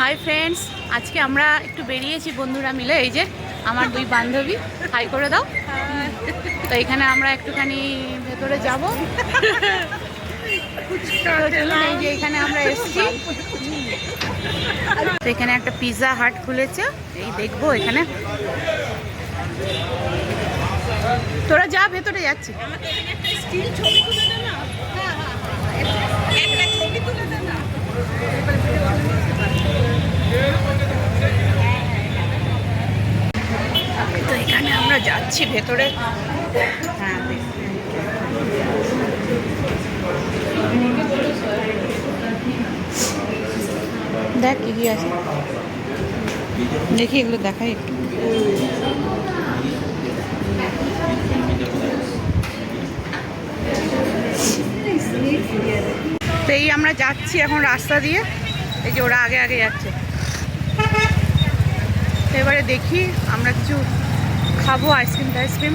Hi friends, আজকে আমরা একটু বেরিয়েছি বন্ধুরা মিলে। এই যে আমার দুই বান্ধবী, হাই করে দাও। তো এখানে আমরা একটুখানি ভেতরে যাব। এই যে এখানে আমরা এসেছি, তো এখানে একটা পিৎজা হাট খুলেছে, এই দেখবো এখানে। তোরা যা, ভেতরে যাচ্ছি। তো এখানে আমরা যাচ্ছি ভেতরে। হ্যাঁ, দেখ কি কি আছে, দেখি এগুলো দেখাই একটু। তো এই আমরা যাচ্ছি এখন রাস্তা দিয়ে, এই যে ওরা আগে আগে যাচ্ছে। তো এবারে দেখি আমরা কিছু খাবো, আইসক্রিম টাইসক্রিম।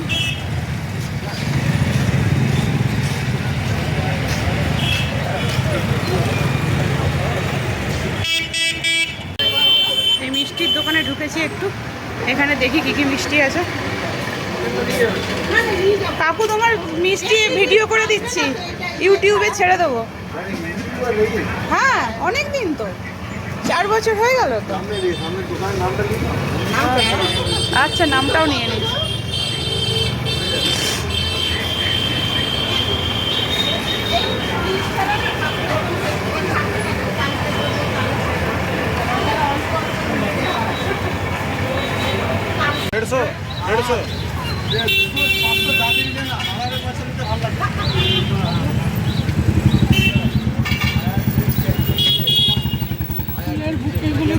এই মিষ্টির দোকানে ঢুকেছি একটু, এখানে দেখি কি কি মিষ্টি আছে। কাকু, তোমার মিষ্টি ভিডিও করে দিচ্ছি, ইউটিউবে ছেড়ে দেবো। হ্যাঁ, অনেক দিন তো, 4 বছর হয়ে গেল তো। আচ্ছা, নামটাও নিয়ে নিই।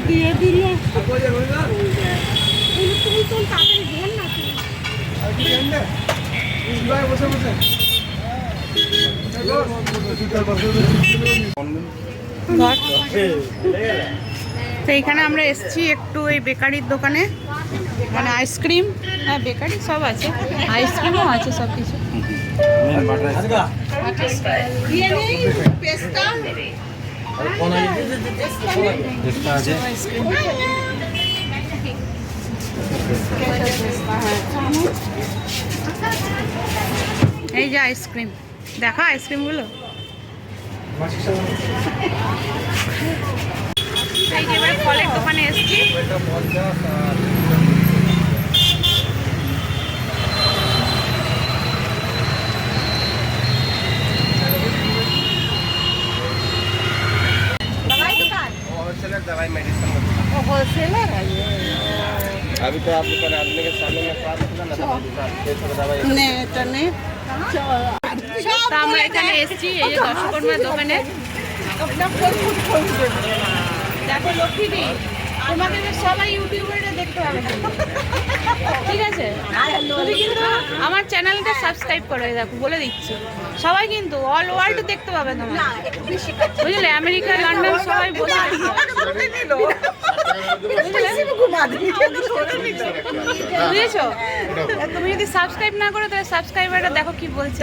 দিয়ে দিল তো এইখানে আমরা এসেছি একটু এই বেকারির দোকানে, মানে আইসক্রিম, হ্যাঁ বেকারি সব আছে, আইসক্রিমও আছে, সব কিছু। এই যে আইসক্রিম, দেখা আইসক্রিমগুলো। এই যে এবার ফলের দোকানে এসেছি। दवाई मेडिसिन होलसेलर है ये। अभी तो आप दुकान आदमी के सामने में खा सकते ना दवाई नहीं तो আমরা এখানে এসেছি এই যে দশকর্মার দোকানে। দেখো লক্ষ্মীদি, তোমাকে সবাই ইউটিউবারে দেখতে হবে, ঠিক আছে? তুমি কিন্তু আমার চ্যানেলটা সাবস্ক্রাইব করে দেখো, বলে দিচ্ছি। সবাই কিন্তু অল ওয়ার্ল্ড দেখতে পাবে তোমার, বুঝলে? আমেরিকা, লন্ডন সবাই বলে বুঝেছো? তুমি যদি সাবস্ক্রাইব না করো তাহলে সাবস্ক্রাইবারটা দেখো কি বলছে,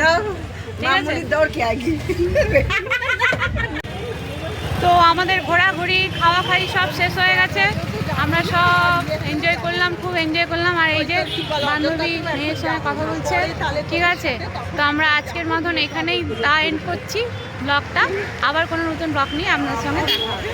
ঠিক আছে? তো আমাদের ঘোরাঘুরি, খাওয়া খাই সব শেষ হয়ে গেছে, আমরা সব এনজয় করলাম, খুব এনজয় করলাম। আর এই যে বান্ধবী মেয়ের সঙ্গে কথা বলছে, ঠিক আছে? তো আমরা আজকের মতন এখানেই এন্ড করছি ব্লগটা। আবার কোনো নতুন ব্লগ নিয়ে আপনার সঙ্গে দেখা হবে।